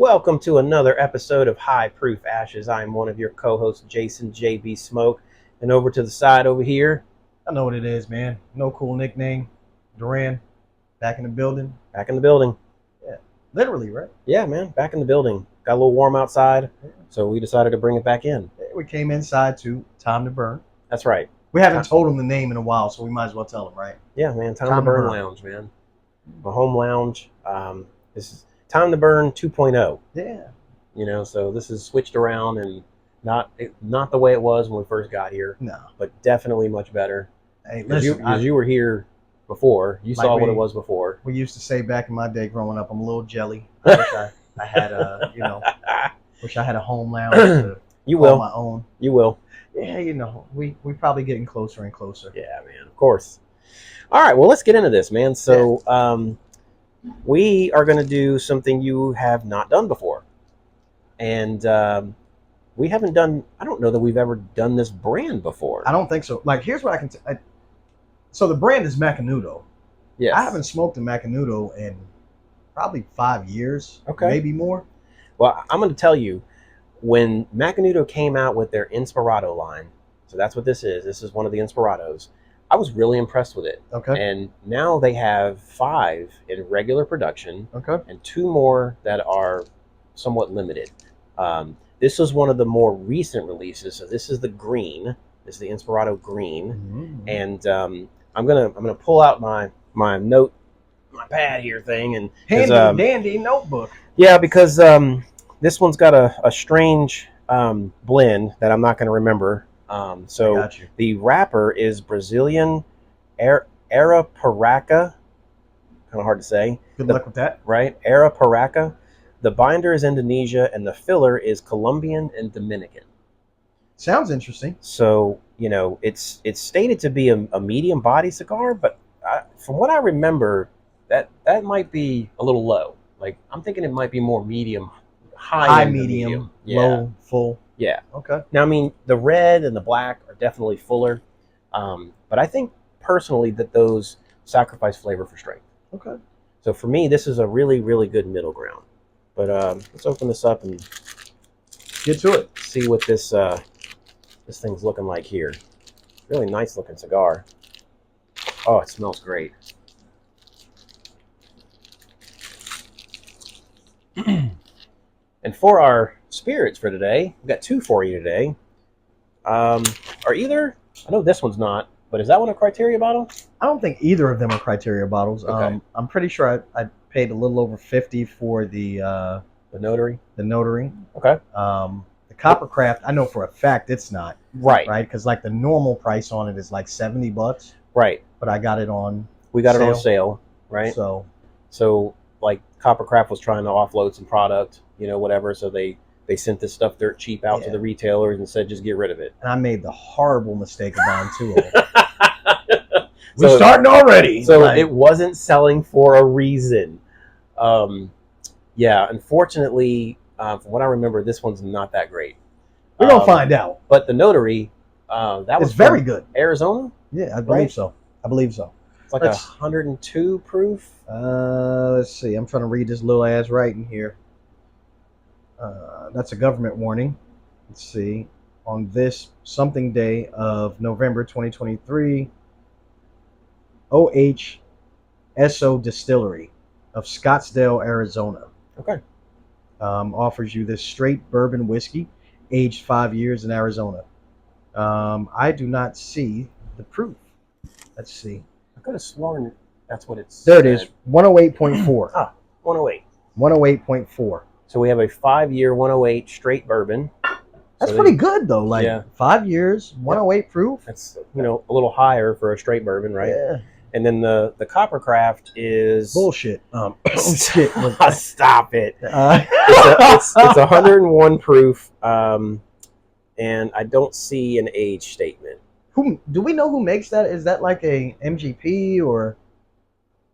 Welcome to another episode of High Proof Ashes. I'm one of your co-hosts, Jason JB Smoke. And over to the side over here. I know what it is, man. No cool nickname. Duran. Back in the building. Back in the building. Yeah. Literally, right? Yeah, man. Back in the building. Got a little warm outside, so we decided to bring it back in. We came inside to Time to Burn. That's right. We haven't told them the name in a while, so we might as well tell them, right? Yeah, man. Time to Burn Lounge, man. My home lounge. This is Time to Burn 2.0. Yeah. You know, so this is switched around and not the way it was when we first got here. No. But definitely much better. Hey, listen. Because you were here before. You saw what it was before. We used to say back in my day growing up, I'm a little jelly. I wish I had wish I had a home lounge to call my own. You will. Yeah, we probably getting closer and closer. Yeah, man, of course. All right, well, let's get into this, man. So we are going to do something you have not done before. And we haven't done, I don't know that we've ever done this brand before. I don't think so. Like, here's what I can so the brand is Macanudo. Yes. I haven't smoked a Macanudo in probably 5 years, maybe more. Well, I'm going to tell you, when Macanudo came out with their Inspirado line, so that's what this is. This is one of the Inspirados. I was really impressed with it. Okay. And now they have 5 in regular production. Okay. And 2 more that are somewhat limited. This was one of the more recent releases. So this is the green. This is the Inspirado Green. Mm-hmm. And I'm gonna pull out my pad here thing and handy dandy notebook. Yeah, because this one's got a strange blend that I'm not going to remember. So the wrapper is Brazilian Arapiraca. Kind of hard to say. Good luck with that. Right? Arapiraca. The binder is Indonesia, and the filler is Colombian and Dominican. Sounds interesting. So, it's stated to be a medium body cigar, but from what I remember, that might be a little low. Like, I'm thinking it might be more medium, high medium, low, full. Yeah. Okay. Now, I mean, the red and the black are definitely fuller, but I think personally that those sacrifice flavor for strength. Okay. So for me, this is a really, really good middle ground. But let's open this up and get to it. See what this thing's looking like here. Really nice looking cigar. Oh, it smells great. And for our spirits for today, we've got 2 for you today. I know this one's not, but is that one a criteria bottle? I don't think either of them are criteria bottles. Okay. I'm pretty sure I paid a little over $50 for the Notary. The Notary. Okay. The Coppercraft, I know for a fact it's not. Right. Right, because like the normal price on it is like $70. Right. But I got it on. We got it on sale, right? So like Coppercraft was trying to offload some product, whatever. So they sent this stuff dirt cheap out to the retailers and said just get rid of it. And I made the horrible mistake of buying 2 of them. We're starting already. So it wasn't selling for a reason. Yeah, unfortunately, from what I remember, this one's not that great. We're going to find out. But the Notary, that was very good. Arizona? Yeah, I believe so. It's like 102 proof. Let's see. I'm trying to read this little ass writing here. That's a government warning. Let's see. On this something day of November 2023, OHSO Distillery of Scottsdale, Arizona. Okay. Offers you this straight bourbon whiskey, aged 5 years in Arizona. I do not see the proof. Let's see. I could have sworn that's what it's. There it is. 108.4. 108. 108.4. So we have a 5-year 108 straight bourbon. That's pretty good though. Like 5 years, 108 proof. That's a little higher for a straight bourbon, right? Yeah. And then the Coppercraft is bullshit. Stop it. It's 101 proof, and I don't see an age statement. Do we know who makes that? Is that like a MGP or?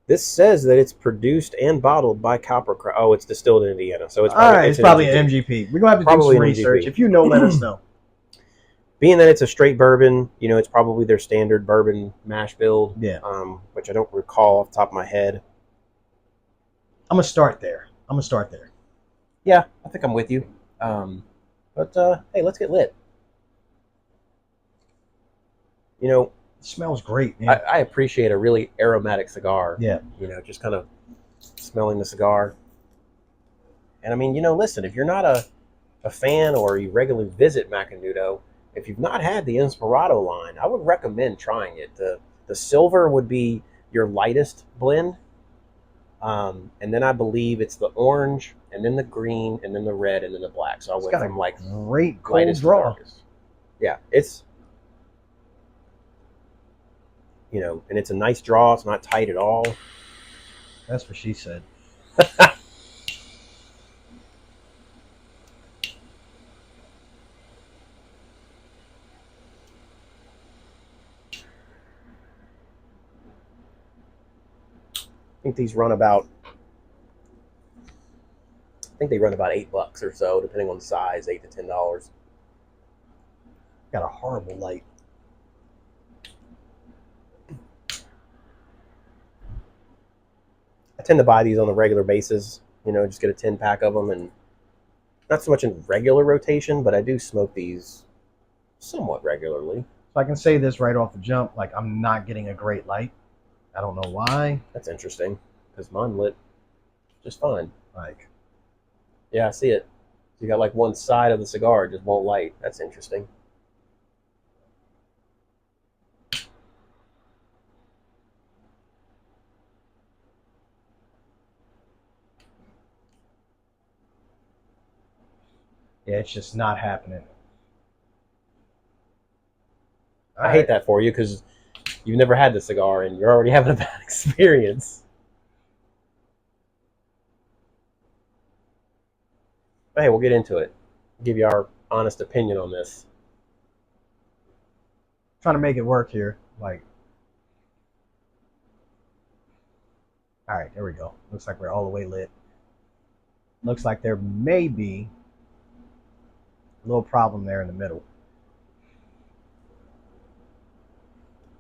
This says that it's produced and bottled by Coppercraft. Oh, it's distilled in Indiana, so it's probably an MGP. We're gonna have to do some research. If you know, let us know. Being that it's a straight bourbon, it's probably their standard bourbon mash build. Yeah. Which I don't recall off the top of my head. I'm gonna start there. Yeah, I think I'm with you. But hey, let's get lit. You know, It smells great, I, man. I appreciate a really aromatic cigar. Yeah. You know, just kind of smelling the cigar. And I mean, listen, if you're not a fan or you regularly visit Macanudo, if you've not had the Inspirado line, I would recommend trying it. The silver would be your lightest blend. And then I believe it's the orange, and then the green, and then the red, and then the black. So I It's went got a from like great cold lightest to draw. darkest. Yeah, it's and it's a nice draw. It's not tight at all. That's what she said. I think these run about. I think they run about $8 or so, depending on the size, $8 to $10. Got a horrible light. I tend to buy these on a regular basis. Just get a 10 pack of them, and not so much in regular rotation, but I do smoke these somewhat regularly. So I can say this right off the jump, like I'm not getting a great light. I don't know why. That's interesting, because mine lit just fine. Like, Yeah, I see it. You got like one side of the cigar just won't light. That's interesting. yeah, it's just not happening. I hate that for you because you've never had the cigar and you're already having a bad experience. But hey, we'll get into it. Give you our honest opinion on this. Trying to make it work here. Like, all right, there we go. Looks like we're all the way lit. Looks like there may be a little problem there in the middle.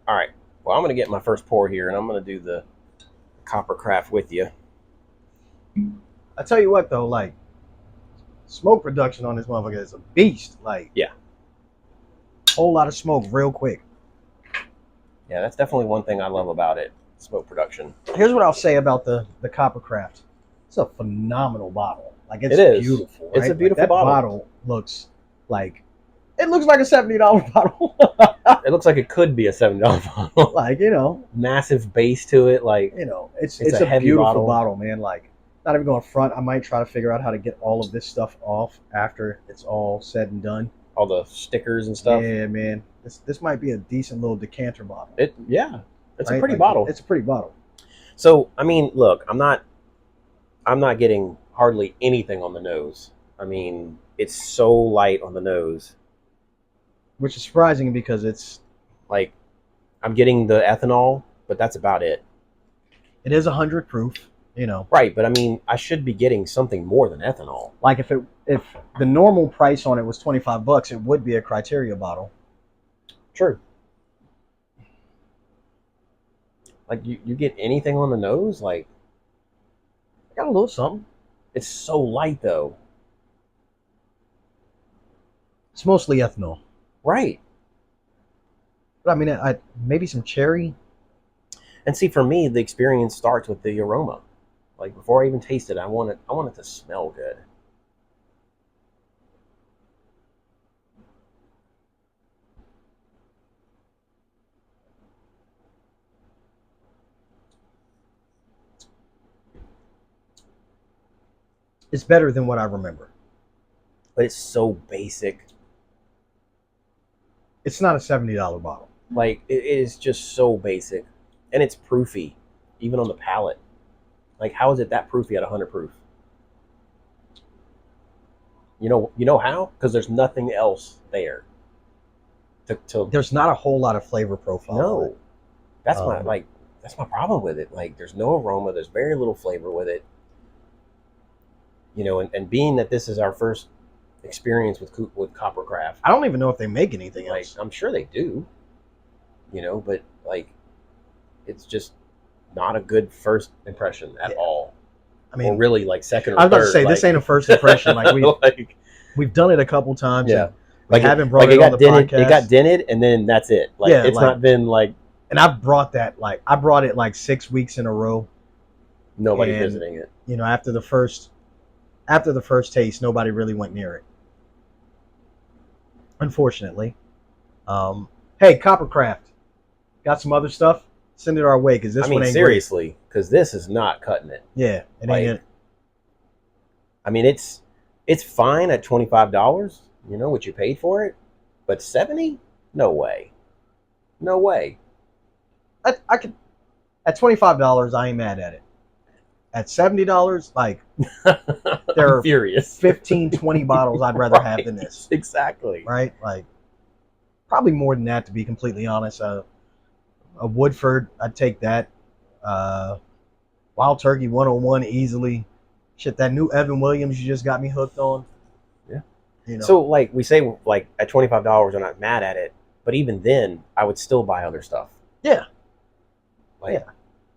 All right. Well, I'm going to get my first pour here, and I'm going to do the Coppercraft with you. I tell you what, though, like, smoke production on this motherfucker is a beast. Like, yeah, whole lot of smoke real quick. Yeah, that's definitely one thing I love about it, smoke production. Here's what I'll say about the Coppercraft. It's a phenomenal bottle. Like, it's beautiful. Right? It's a beautiful like, that bottle looks like it looks like a $70 bottle. It looks like it could be a $7 bottle. Like, massive base to it. Like, it's a heavy beautiful bottle, man. Like, not even going front. I might try to figure out how to get all of this stuff off after it's all said and done. All the stickers and stuff. Yeah, man. This might be a decent little decanter bottle. It's right? a pretty bottle. It's a pretty bottle. So, I mean, look, I'm not getting hardly anything on the nose. I mean, it's so light on the nose. Which is surprising because it's like, I'm getting the ethanol, but that's about it. It is 100 proof, Right, but I mean, I should be getting something more than ethanol. Like if the normal price on it was $25, it would be a criteria bottle. True. Like, you get anything on the nose? Like, I got a little something. It's so light, though. It's mostly ethanol. Right. But I mean, maybe some cherry. And see, for me, the experience starts with the aroma. Like, before I even taste it, I want it to smell good. It's better than what I remember. But it's so basic. It's not a $70 bottle. Like, it is just so basic. And it's proofy, even on the palate. Like, how is it that proofy at 100 proof? You know how? Because there's nothing else there. There's not a whole lot of flavor profile. No. That's my problem with it. Like, there's no aroma. There's very little flavor with it. And being that this is our first experience with Coppercraft, I don't even know if they make anything else. I'm sure they do. But like, it's just not a good first impression at all. I mean, or really like second or I was about third. to say, this ain't a first impression. Like we've done it a couple times. Yeah. And we haven't it, brought it on the dented, podcast. It got dented, and then that's it. Like Yeah, it's like, not been like. And I brought it like 6 weeks in a row. Nobody And, visiting it. You know, after the first taste, nobody really went near it. Unfortunately. Hey, Coppercraft, got some other stuff? Send it our way, because this one ain't seriously, because this is not cutting it. Yeah, it ain't it. I mean, it's fine at $25. You know what you paid for it, but $70? No way. No way. I could at $25. I ain't mad at it. At $70, like there are furious. 15, 20 bottles I'd rather have than this. Exactly. Right? Like probably more than that, to be completely honest. A Woodford, I'd take that. Wild Turkey 101 easily. Shit, that new Evan Williams you just got me hooked on. Yeah. You know. So like we say, like at $25, I'm not mad at it, but even then, I would still buy other stuff. Yeah. Like, yeah.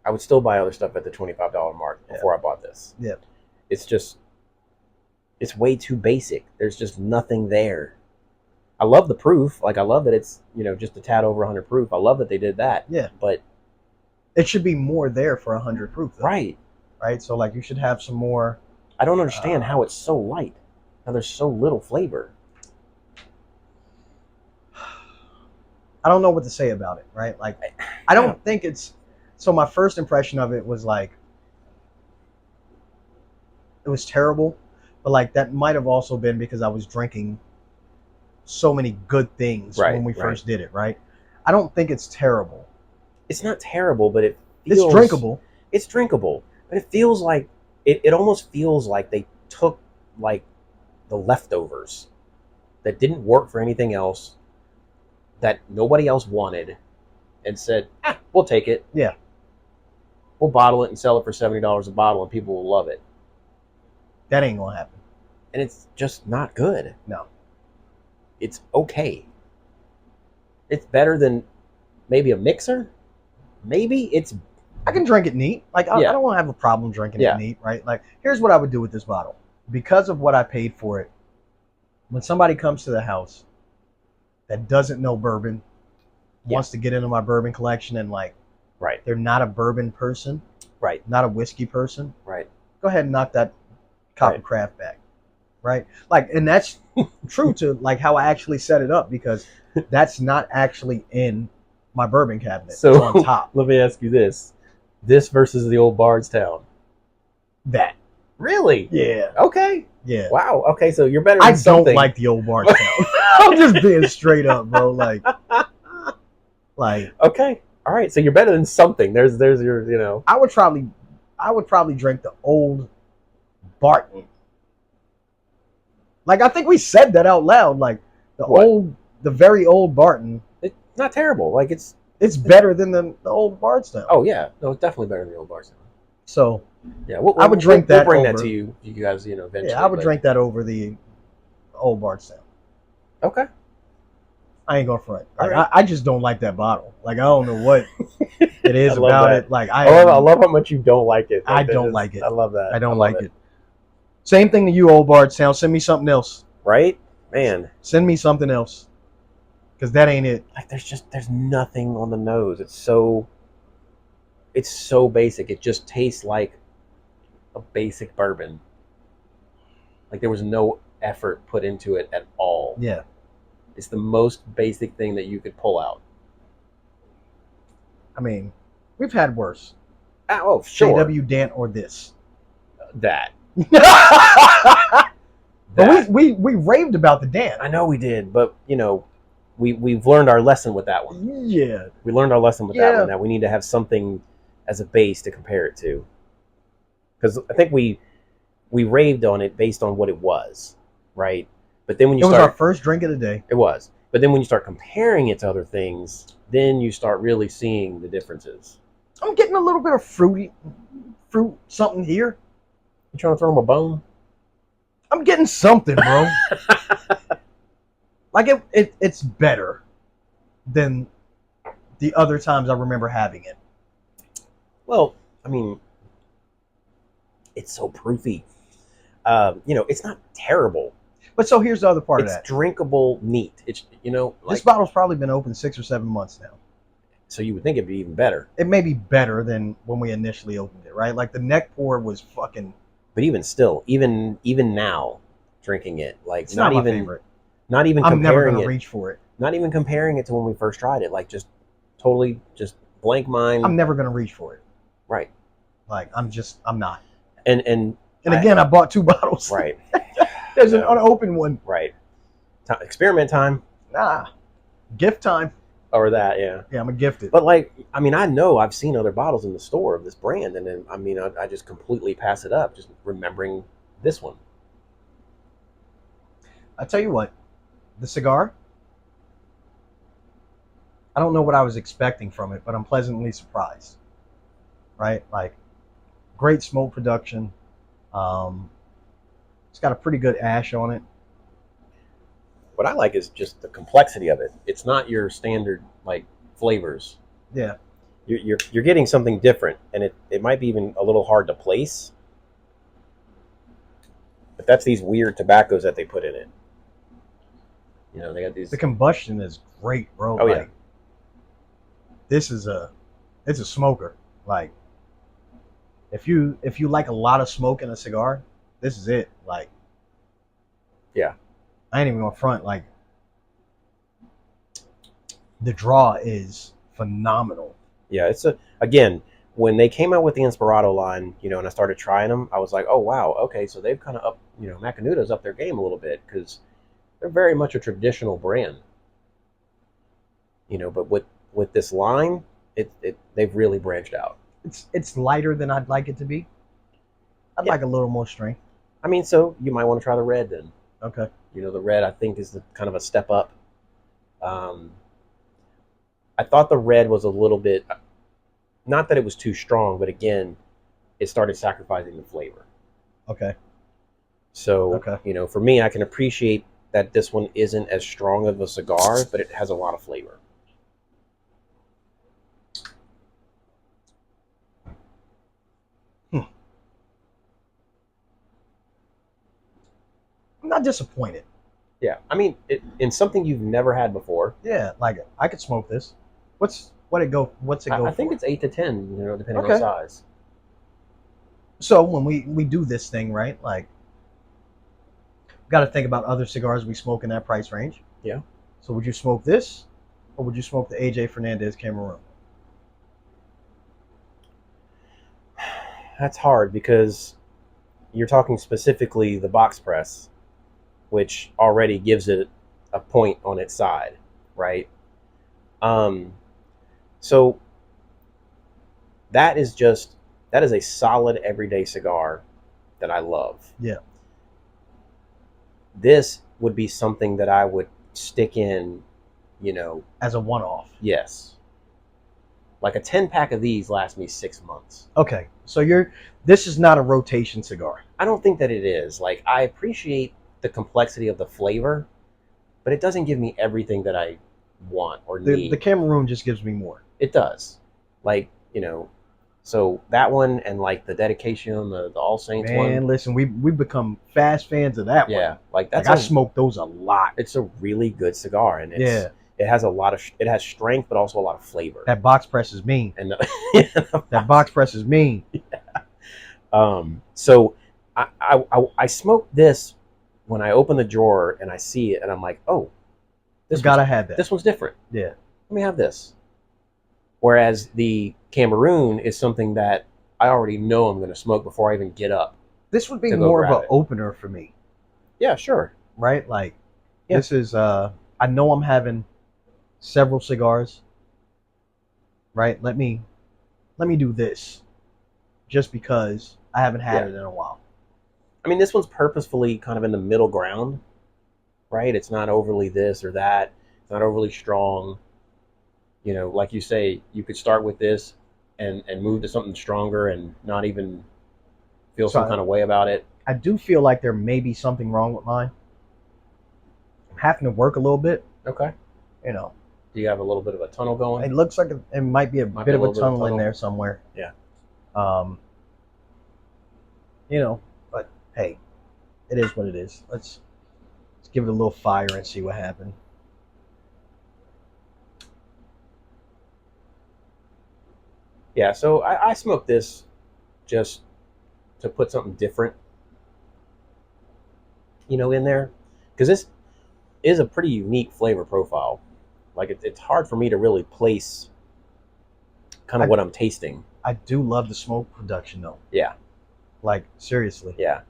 I would still buy other stuff at the $25 mark before I bought this. Yeah. It's just, it's way too basic. There's just nothing there. I love the proof. Like, I love that it's, you know, just a tad over 100 proof. I love that they did that. Yeah. But it should be more there for 100 proof, though. Right. Right? So, like, you should have some more. I don't understand how it's so light. How there's so little flavor. I don't know what to say about it, right? Like, I don't think it's... So my first impression of it was like, it was terrible, but like that might have also been because I was drinking so many good things when we first did it, right? I don't think it's terrible. It's not terrible, but it feels... It's drinkable. It's drinkable, but it feels like, it almost feels like they took like the leftovers that didn't work for anything else, that nobody else wanted, and said, we'll take it. Yeah. We'll bottle it and sell it for $70 a bottle, and people will love it. That ain't gonna happen. And it's just not good. No. It's okay. It's better than maybe a mixer. Maybe it's... I can drink it neat. Like, I don't want to have a problem drinking it neat, right? Like, here's what I would do with this bottle. Because of what I paid for it, when somebody comes to the house that doesn't know bourbon, wants to get into my bourbon collection, and like, they're not a bourbon person, not a whiskey person, go ahead and knock that Coppercraft back, right? Like, and that's true to like how I actually set it up, because that's not actually in my bourbon cabinet. So it's on top. Let me ask you this versus the old Bardstown. That. Really? Yeah. Okay. Yeah. Wow. Okay, so you're better than something. I don't like the old Bardstown. I'm just being straight up, bro. Like. Okay. All right. So you're better than something. There's your, you know. I would probably drink the old Barton. Like, I think we said that out loud. Like the very old Barton. It's not terrible. Like it's better than the old Bardstown. Oh yeah, no, it's definitely better than the old Bardstown. So yeah, I would drink that. We'll bring over. that to you. You guys, you know, eventually. Yeah, I would drink that over the old Bardstown. Okay. I ain't going front. All Like, right. I just don't like that bottle. Like, I don't know what it is about that. it. Like, I love how much you don't like it. I don't like it. I love that. I don't like it. Same thing to you, old Bardstown. Send me something else. Right, man. Send me something else, because that ain't it. Like, there's nothing on the nose. It's so basic. It just tastes like a basic bourbon. Like, there was no effort put into it at all. Yeah. It's the most basic thing that you could pull out. I mean, we've had worse. Oh, sure. JW Dant or this. That. But we raved about the Dant. I know we did, but you know, we've learned our lesson with that one. Yeah. We learned our lesson with that one. That we need to have something as a base to compare it to. Because I think we raved on it based on what it was, right? But then when you was our first drink of the day. It was. But then when you start comparing it to other things, then you start really seeing the differences. I'm getting a little bit of fruit something here. You trying to throw him a bone? I'm getting something, bro. Like it's better than the other times I remember having it. Well, I mean, It's so proofy. It's not terrible. But so here's the other part of It's that. drinkable neat. It's this bottle's probably been open 6 or 7 months now. So you would think it'd be even better. It may be better than when we initially opened it, right? Like the neck pour was fucking. But even still, even now, drinking it, like It's not my favorite. Not even I'm never comparing gonna it. reach for it. Not even comparing it to when we first tried it. Like just totally just blank mind. I'm never gonna reach for it. Right. Like I'm not. And again, I bought 2 bottles. Right. There's an unopened one. Right. Experiment time. Nah. Gift time. Or that, yeah. Yeah, I'm a gifted. But like, I mean, I know I've seen other bottles in the store of this brand, and then I just completely pass it up, just remembering this one. I tell you what, the cigar. I don't know what I was expecting from it, but I'm pleasantly surprised. Right? Like, great smoke production. It's got a pretty good ash on it. What I like is just the complexity of it. It's not your standard like flavors. Yeah. You're getting something different, and it might be even a little hard to place. But that's these weird tobaccos that they put in it. They got these. The combustion is great, bro. Oh, yeah. It's a smoker. Like, if you like a lot of smoke in a cigar, this is it. Like, yeah. I ain't even gonna front. Like, the draw is phenomenal. Yeah, again, when they came out with the Inspirado line, and I started trying them, I was like, oh wow, okay, so they've kind of up, Macanudo's up their game a little bit because they're very much a traditional brand. But with this line, they've really branched out. It's lighter than I'd like it to be. I'd like a little more strength. I mean, so you might want to try the red then. Okay. The red I think is kind of a step up. I thought the red was a little bit, not that it was too strong, but again, it started sacrificing the flavor. Okay. So, for me, I can appreciate that this one isn't as strong of a cigar, but it has a lot of flavor. I'm not disappointed. Yeah, I mean, in something you've never had before. Yeah, like I could smoke this. What's it go I think for? it's 8 to 10, depending on size. So when we do this thing, right? Like, got to think about other cigars we smoke in that price range. Yeah. So would you smoke this, or would you smoke the AJ Fernandez Cameroon? That's hard because you're talking specifically the box press, which already gives it a point on its side, right? So that is a solid everyday cigar that I love. Yeah. This would be something that I would stick in, as a one-off. Yes. Like a 10-pack of these lasts me 6 months. Okay. So this is not a rotation cigar. I don't think that it is. Like, I appreciate the complexity of the flavor, but it doesn't give me everything that I want or need. The Cameroon just gives me more. It does. Like, so that one and like the Dedication, the All Saints one. Man, listen, we've become fast fans of that one. Yeah, like that's I smoke those a lot. It's a really good cigar, and it has it has strength, but also a lot of flavor. That box press is mean. And that box press is mean. Yeah. So I smoked this when I open the drawer and I see it, and I'm like, oh, gotta have that. This one's different. Yeah. Let me have this. Whereas the Cameroon is something that I already know I'm going to smoke before I even get up. This would be more of an opener for me. Yeah, sure. Right? Like, this is, I know I'm having several cigars. Right? Let me do this. Just because I haven't had it in a while. I mean, this one's purposefully kind of in the middle ground. Right? It's not overly this or that. It's not overly strong. Like you say, you could start with this and move to something stronger and not even feel some kind of way about it. I do feel like there may be something wrong with mine. I'm having to work a little bit. Okay. Do you have a little bit of a tunnel going? It looks like it might be a bit of a tunnel in there somewhere. Yeah. You know, but hey, it is what it is. Let's give it a little fire and see what happens. Yeah, so I smoked this just to put something different, you know, in there, because this is a pretty unique flavor profile. Like it's hard for me to really place kind of what I'm tasting. I do love the smoke production though. Yeah. Like seriously. Yeah.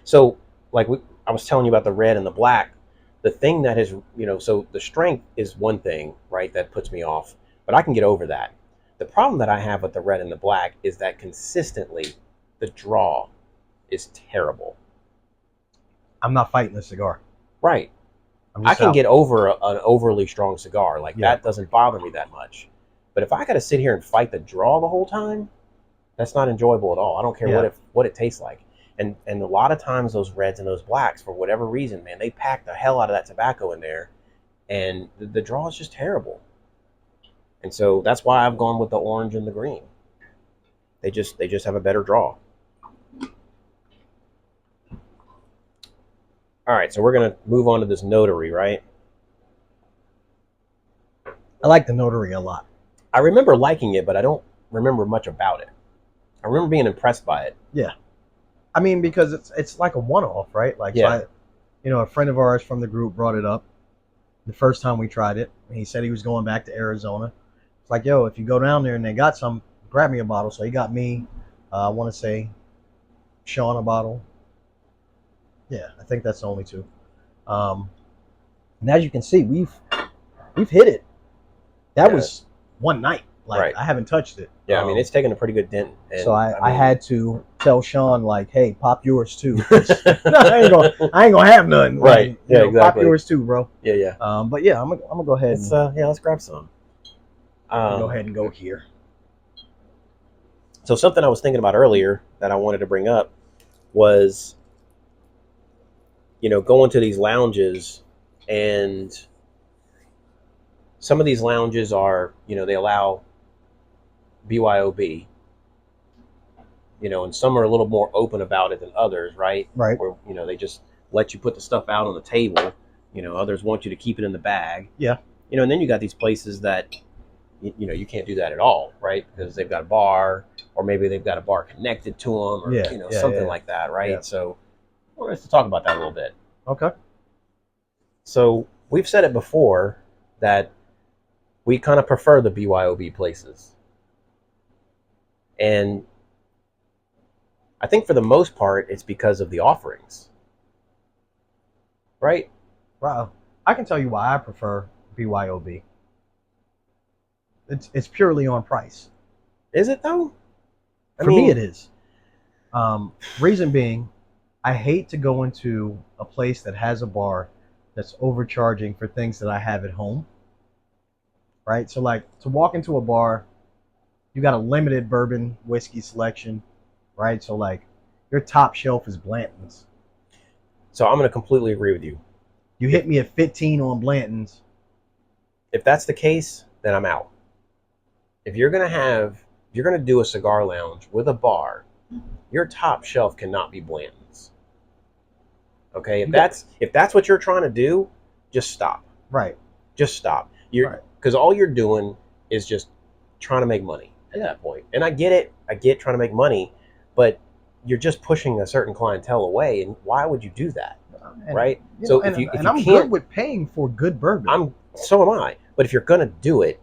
So like I was telling you about the red and the black. The thing that is, you know, so the strength is one thing, right, that puts me off, but I can get over that. The problem that I have with the red and the black is that consistently the draw is terrible. I'm not fighting the cigar. Right. I can get over an overly strong cigar. Like that doesn't bother me that much. But if I got to sit here and fight the draw the whole time, that's not enjoyable at all. I don't care what it tastes like. And a lot of times those reds and those blacks, for whatever reason, man, they pack the hell out of that tobacco in there, and the draw is just terrible. And so that's why I've gone with the orange and the green. They just have a better draw. All right, so we're gonna move on to this Notary, right? I like the Notary a lot. I remember liking it, but I don't remember much about it. I remember being impressed by it. Yeah, I mean, because it's like a one-off, right? Like, yeah. So you know, a friend of ours from the group brought it up the first time we tried it. He said he was going back to Arizona. It's like, yo, if you go down there and they got some, grab me a bottle. So he got me, I want to say, Sean a bottle. Yeah, I think that's the only two. And as you can see, we've hit it. That was one night. Like, right. I haven't touched it. Yeah, I mean, it's taken a pretty good dent. And, so I had to tell Sean, like, hey, pop yours too. No, I ain't gonna have none. Right. Like, yeah, exactly. Pop yours too, bro. Yeah, yeah. But yeah, I'm gonna go ahead. Let's grab some. Go ahead and go here. So something I was thinking about earlier that I wanted to bring up was, you know, going to these lounges, and some of these lounges are, you know, they allow BYOB, you know, and some are a little more open about it than others, right? Right. Or, you know, they just let you put the stuff out on the table. You know, others want you to keep it in the bag. Yeah. You know, and then you got these places that, you know, you can't do that at all, right? Because they've got a bar, or maybe they've got a bar connected to them, or, you know, something like that, right? Yeah. So let's talk about that a little bit. Okay. So we've said it before that we kind of prefer the BYOB places. And I think for the most part, it's because of the offerings. Right? Wow. I can tell you why I prefer BYOB. It's purely on price. Is it though? For me, it is. Reason being, I hate to go into a place that has a bar that's overcharging for things that I have at home. Right? So like to walk into a bar, you got a limited bourbon whiskey selection, right? So like your top shelf is Blanton's. So I'm going to completely agree with you. You hit me at 15 on Blanton's. If that's the case, then I'm out. If you're going to do a cigar lounge with a bar, your top shelf cannot be Blanton's. Okay? If that's what you're trying to do, just stop. Right. Just stop. Because all you're doing is just trying to make money at that point. And I get it. I get trying to make money, but you're just pushing a certain clientele away. And why would you do that? Right? So if you I'm good with paying for good bourbon. So am I. But if you're going to do it,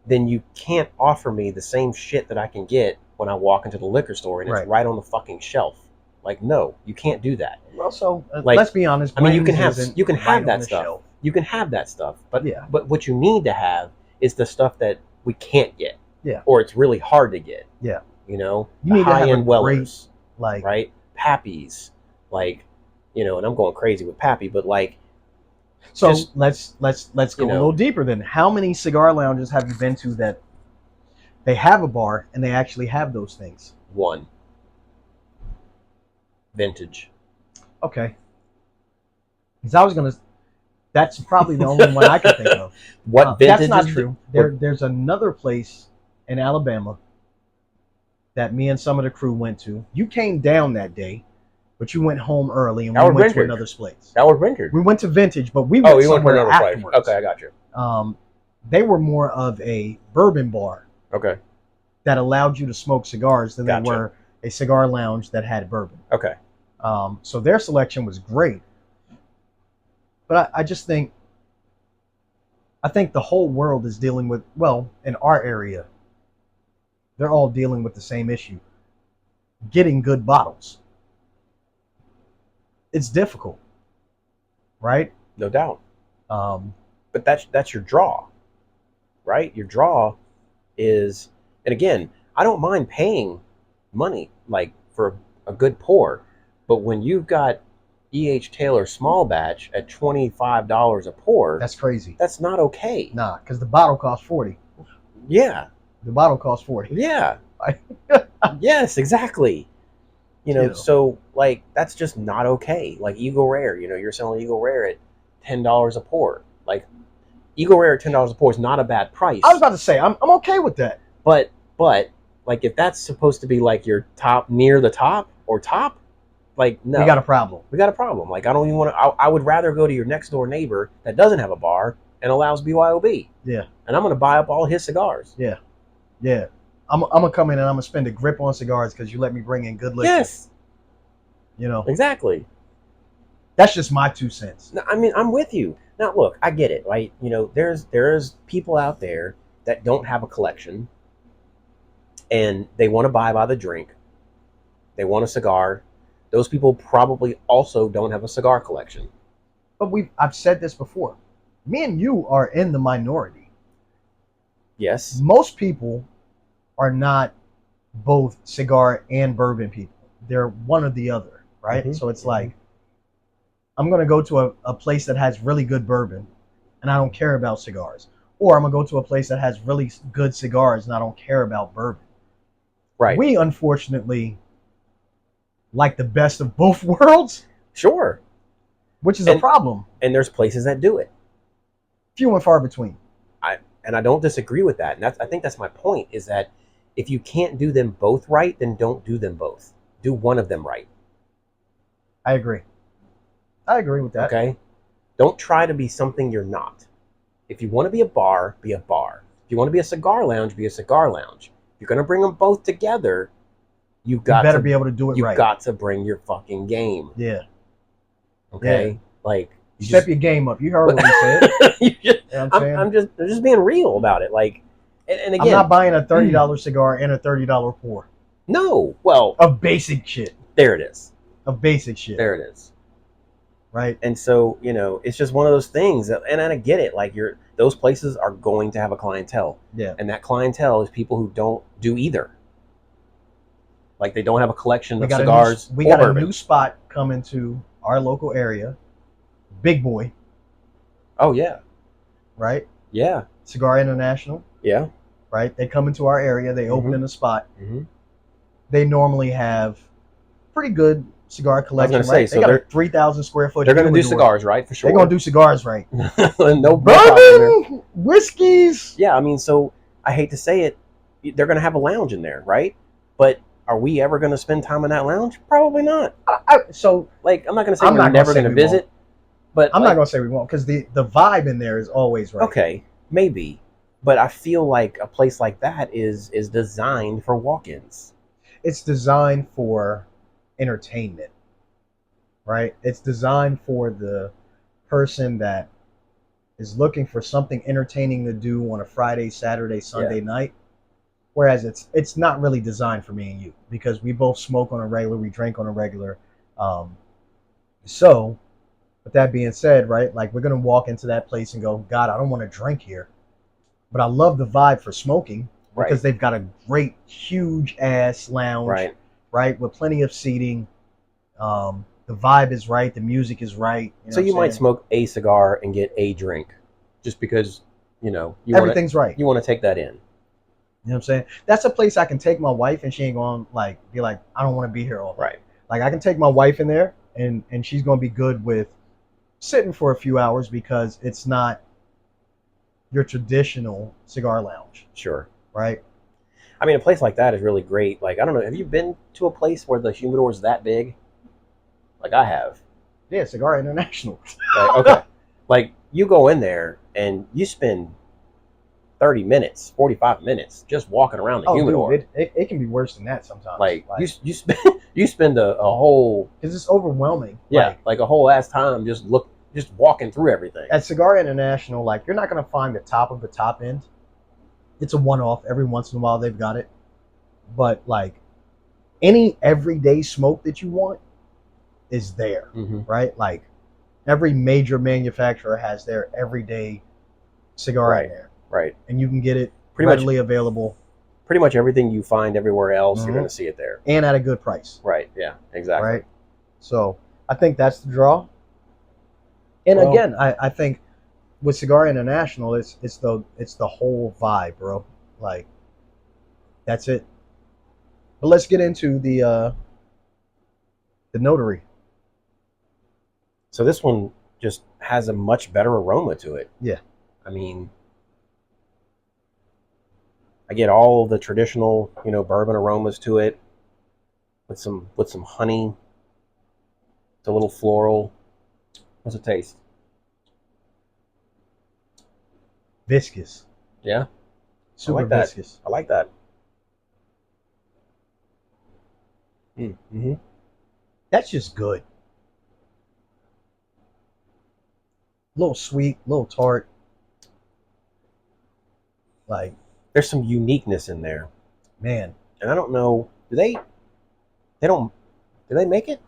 then you can't offer me the same shit that I can get when I walk into the liquor store and it's right on the fucking shelf. Like, no, you can't do that. Well, so let's be honest. I mean, you can have that stuff. Shelf. You can have that stuff, but what you need to have is the stuff that we can't get. Yeah. Or it's really hard to get. Yeah. You know, you need high-end Wellers, right? Pappies, like, you know, and I'm going crazy with Pappy, but like. So let's go a little deeper then. How many cigar lounges have you been to that they have a bar and they actually have those things? One. Vintage. Okay. Because that's probably the only one I can think of. What vintage? That's not true. There's another place in Alabama that me and some of the crew went to. You came down that day, but you went home early, and That we was went to Vintage. another place. That was Vintage. We went to Vintage, but we Oh, went you went to somewhere another afterwards. place. Okay, I got you. They were more of a bourbon bar Okay. that allowed you to smoke cigars than Gotcha. they were a cigar lounge that had bourbon. Okay. So their selection was great. But I just think, the whole world is dealing with, well, in our area, they're all dealing with the same issue. Getting good bottles. It's difficult, right? No doubt. Um, But that's your draw, right? Your draw is, and again, I don't mind paying money like for a good pour, but when you've got E.H. Taylor small batch at $25 a pour, that's crazy. That's not okay. Nah, because the bottle costs $40. Yeah. The bottle costs $40. Yeah. Yes, exactly. So like that's just not okay. Like Eagle Rare, you're selling Eagle Rare at $10 a pour. Like Eagle Rare at $10 a pour is not a bad price. I was about to say I'm okay with that. But like if that's supposed to be like your top, near the top or top, like no, we got a problem. Like I don't even want to. I would rather go to your next door neighbor that doesn't have a bar and allows BYOB. Yeah. And I'm going to buy up all his cigars. Yeah. Yeah. I'm gonna come in and I'm gonna spend a grip on cigars because you let me bring in good liquor. Yes. Exactly. That's just my 2 cents. No, I mean, I'm with you. Now, look, I get it, right? There's people out there that don't have a collection, and they want to buy by the drink. They want a cigar. Those people probably also don't have a cigar collection. But I've said this before. Me and you are in the minority. Yes. Most people are not both cigar and bourbon people. They're one or the other, right? Mm-hmm. So it's like, I'm going to go to a place that has really good bourbon, and I don't care about cigars. Or I'm going to go to a place that has really good cigars, and I don't care about bourbon. Right. We, unfortunately, like the best of both worlds. Sure. Which is a problem. And there's places that do it. Few and far between. I don't disagree with that. And I think that's my point, is that if you can't do them both right, then don't do them both. Do one of them right. I agree. I agree with that. Okay? Don't try to be something you're not. If you want to be a bar, be a bar. If you want to be a cigar lounge, be a cigar lounge. If you're going to bring them both together, you better be able to do it right. You've got to bring your fucking game. Yeah. Okay? Yeah. Like, step your game up. You heard what he said. I'm just being real about it. Like, and again, I'm not buying a $30 cigar and a $30 pour. No. Well, of basic shit. There it is. Of basic shit. There it is. Right. And so, it's just one of those things that, and I get it. Like those places are going to have a clientele. Yeah. And that clientele is people who don't do either. Like they don't have a collection of cigars. We got a new spot coming to our local area. Big Boy. Oh yeah. Right? Yeah. Cigar International. Yeah. Right? They come into our area. They open in a spot. Mm-hmm. They normally have pretty good cigar collection. I was gonna say, they got a 3,000 square foot. They're going to do cigars, right? For sure. They're going to do cigars, right? No bourbon, whiskeys. Yeah, I mean, so I hate to say it, they're going to have a lounge in there, right? But are we ever going to spend time in that lounge? Probably not. So, like, I'm not going to say we're never going to visit, but I'm not going to say we won't, because the vibe in there is always right. Okay, maybe, but I feel like a place like that is designed for walk-ins. It's designed for entertainment, right? It's designed for the person that is looking for something entertaining to do on a Friday, Saturday, Sunday night. Whereas it's not really designed for me and you, because we both smoke on a regular, we drink on a regular. So, with that being said, right, like we're gonna walk into that place and go, God, I don't want to drink here, but I love the vibe for smoking because they've got a great, huge ass lounge, right, with plenty of seating. The vibe is right, the music is right. So you might smoke a cigar and get a drink, just because everything's right. You want to take that in. You know what I'm saying? That's a place I can take my wife and she ain't going to be like, I don't want to be here all day. Right. Like I can take my wife in there and she's going to be good with sitting for a few hours because it's not your traditional cigar lounge. Sure. Right. I mean, a place like that is really great. Like, I don't know, have you been to a place where the humidor is that big? Like I have. Yeah, Cigar International. Like, okay. Like, you go in there and you spend 30 minutes, 45 minutes just walking around the humidor. Dude, it can be worse than that sometimes. Like you spend a whole, because it's overwhelming. Yeah, like a whole ass time just walking through everything. At Cigar International, like, you're not gonna find the top of the top end. It's a one-off. Every once in a while they've got it. But like any everyday smoke that you want is there, right? Like every major manufacturer has their everyday cigar in there. Right. And you can get it readily available. Pretty much everything you find everywhere else, you're going to see it there. And at a good price. Right, yeah, exactly. Right? So I think that's the draw. And again, I think with Cigar International, it's the whole vibe, bro. Like, that's it. But let's get into the Notary. So this one just has a much better aroma to it. Yeah. I mean, I get all the traditional, bourbon aromas to it, with some honey. It's a little floral. What's it taste? Viscous. Yeah. Super viscous. I like that. Mm-hmm. That's just good. A little sweet, a little tart. Like, there's some uniqueness in there, man. And I don't know, do they make it?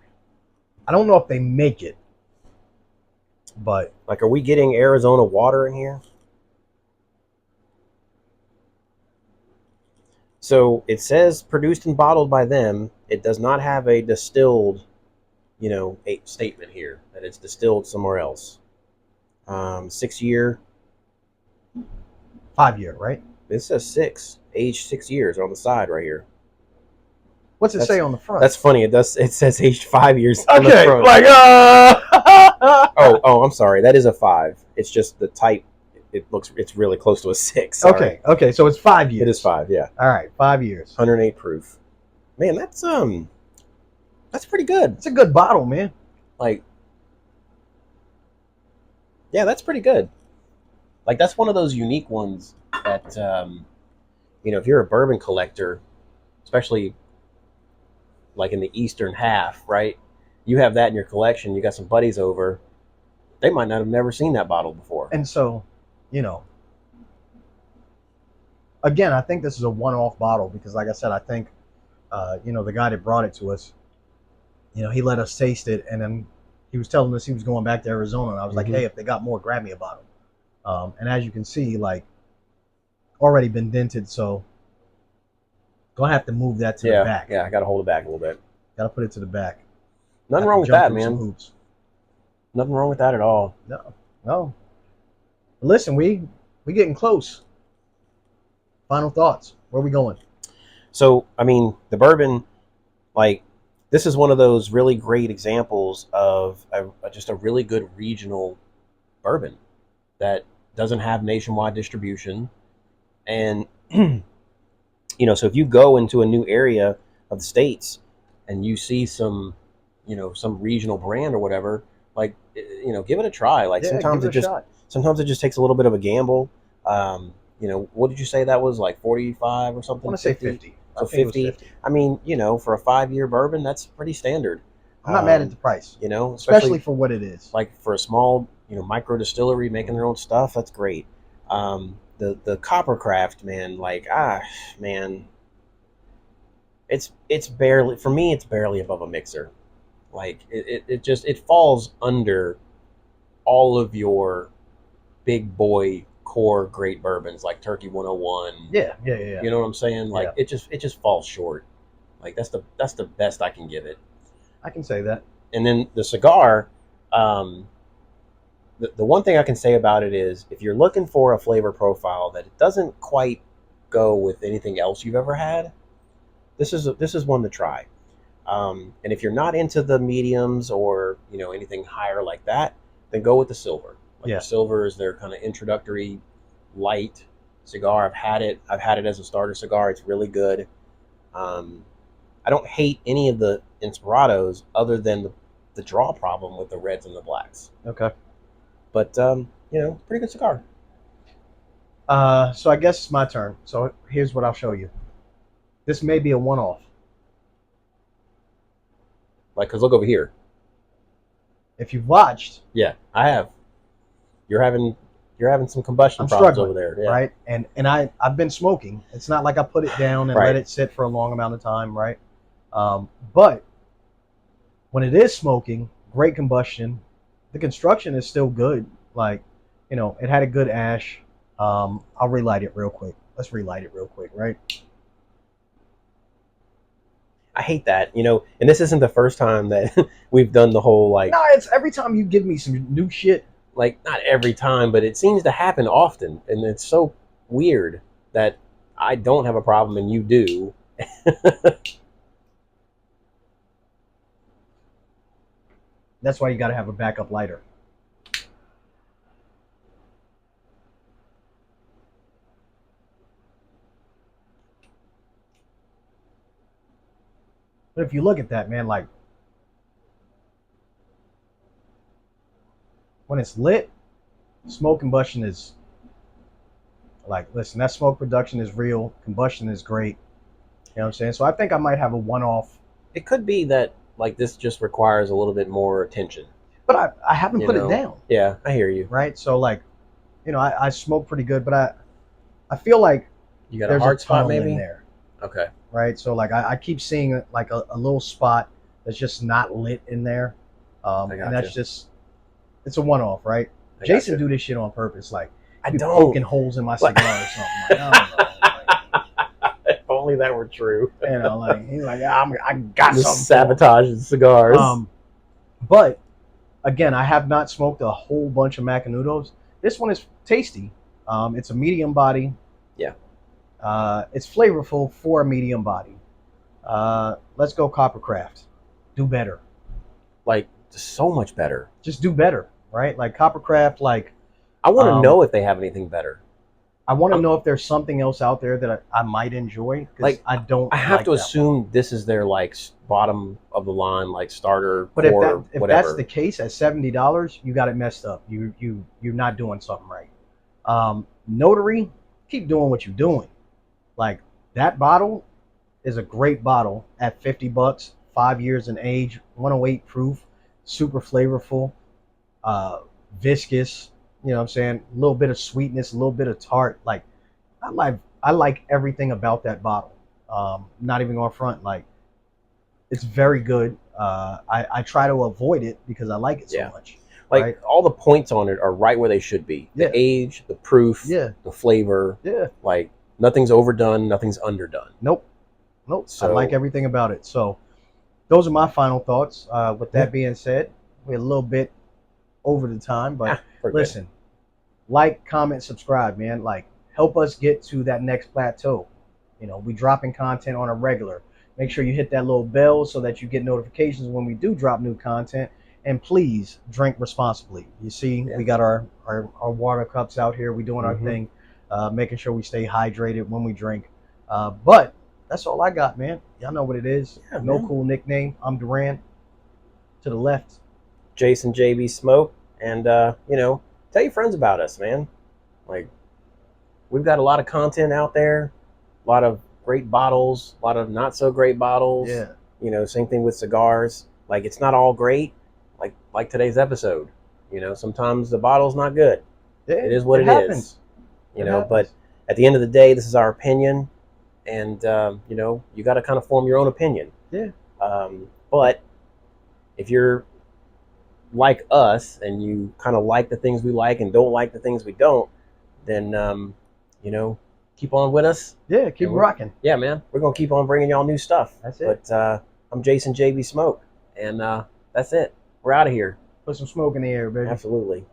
I don't know if they make it, but like, are we getting Arizona water in here? So it says produced and bottled by them. It does not have a distilled, a statement here that it's distilled somewhere else. 6 year. 5 year, right? It says 6, aged 6 years on the side right here. What's it say on the front? That's funny. It says aged 5 years on the front. Like, oh, I'm sorry. That is a 5. It's just the type. It's really close to a 6. Sorry. Okay. So it's 5 years. It is 5. Yeah. All right, 5 years. 108 proof. Man, that's pretty good. It's a good bottle, man. Like, yeah, that's pretty good. Like, that's one of those unique ones that, if you're a bourbon collector, especially like in the eastern half, right? You have that in your collection. You got some buddies over. They might not have never seen that bottle before. And so, again, I think this is a one-off bottle because, like I said, I think, the guy that brought it to us, he let us taste it, and then he was telling us he was going back to Arizona, and I was like, hey, if they got more, grab me a bottle. And as you can see, like, already been dented, so gonna have to move that to the back. Yeah, I gotta hold it back a little bit. Gotta put it to the back. Nothing wrong with that, man. Nothing wrong with that at all. No. Listen, we getting close. Final thoughts. Where are we going? So, I mean, the bourbon, like, this is one of those really great examples of just a really good regional bourbon that doesn't have nationwide distribution. And, so if you go into a new area of the States and you see some regional brand or whatever, like, give it a try. Like, sometimes it just takes a little bit of a gamble. What did you say that was, like 45 or something? I want to say 50. So 50. I mean, for a 5-year bourbon, that's pretty standard. I'm not mad at the price. Especially for what it is. Like, for a small, micro distillery making their own stuff, that's great. The Coppercraft, man, like, man, it's barely, for me, it's barely above a mixer. Like, it falls under all of your big boy core great bourbons like Turkey 101. Yeah. You know what I'm saying? Like, it just falls short. Like, that's the best I can give it. I can say that. And then the cigar, the one thing I can say about it is, if you're looking for a flavor profile that it doesn't quite go with anything else you've ever had, this is one to try. And if you're not into the mediums or anything higher like that, then go with the silver. Like, the silver is their kind of introductory light cigar. I've had it. I've had it as a starter cigar. It's really good. I don't hate any of the Inspirados other than the draw problem with the reds and the blacks. Okay. But pretty good cigar. So I guess it's my turn. So here's what I'll show you. This may be a one-off. Cause look over here. If you've watched, yeah, I have. You're having some combustion problems over there, yeah. Right? And I've been smoking. It's not like I put it down and let it sit for a long amount of time, right? But when it is smoking, great combustion. The construction is still good. It had a good ash. I'll relight it real quick. Let's relight it real quick, right? I hate that, and this isn't the first time that we've done the whole No, it's every time you give me some new shit. Not every time, but it seems to happen often, and it's so weird that I don't have a problem and you do. That's why you got to have a backup lighter. But if you look at that, man, when it's lit, smoke combustion is listen, that smoke production is real. Combustion is great. You know what I'm saying? So I think I might have a one-off. It could be that this just requires a little bit more attention. But I haven't put it down. Yeah, I hear you. Right? So I smoke pretty good, but I feel like you got a hard spot maybe in there. Okay. Right? So I keep seeing a little spot that's just not lit in there. And that's just, it's a one-off, right? Jason do this shit on purpose. I don't poking holes in my cigar or something. I don't know. If only that were true. He's like, I got something. Sabotage cigars. But again, I have not smoked a whole bunch of Macanudos. This one is tasty. It's a medium body. Yeah. It's flavorful for a medium body. Let's go Coppercraft. Do better. So much better. Just do better, right? Coppercraft, I want to know if they have anything better. I want to know if there's something else out there that I might enjoy. I don't. I have to assume this is their bottom of the line, starter. But if that's the case, at $70, you got it messed up. You're not doing something right. Notary, keep doing what you're doing. That bottle is a great bottle at $50, 5 years in age, 108 proof, super flavorful, viscous. You know what I'm saying? A little bit of sweetness, a little bit of tart. I like everything about that bottle. Not even going front. It's very good. I try to avoid it because I like it so much. Right? All the points on it are right where they should be. The age, the proof, the flavor. Yeah. Nothing's overdone, nothing's underdone. Nope. So, I like everything about it. So those are my final thoughts. With that being said, we're a little bit over the time, but listen, comment, subscribe, man. Help us get to that next plateau. We dropping content on a regular. Make sure you hit that little bell so that you get notifications when we do drop new content. And please drink responsibly. You see, we got our water cups out here. We doing our thing, making sure we stay hydrated when we drink. But that's all I got, man. Y'all know what it is. Yeah, no man. Cool nickname. I'm Duran. To the left, Jason JB Smoke. And tell your friends about us, man. We've got a lot of content out there, a lot of great bottles, a lot of not so great bottles. Yeah. Same thing with cigars. It's not all great. Like today's episode. Sometimes the bottle's not good. Yeah, it is what it happens. is. But at the end of the day, this is our opinion, and you got to kind of form your own opinion. Yeah. But if you're like us and you kind of like the things we like and don't like the things we don't, then keep on with us. Yeah, keep rocking. Yeah, man, we're gonna keep on bringing y'all new stuff. That's it. But I'm Jason JB Smoke, and that's it. We're out of here. Put some smoke in the air, baby. Absolutely.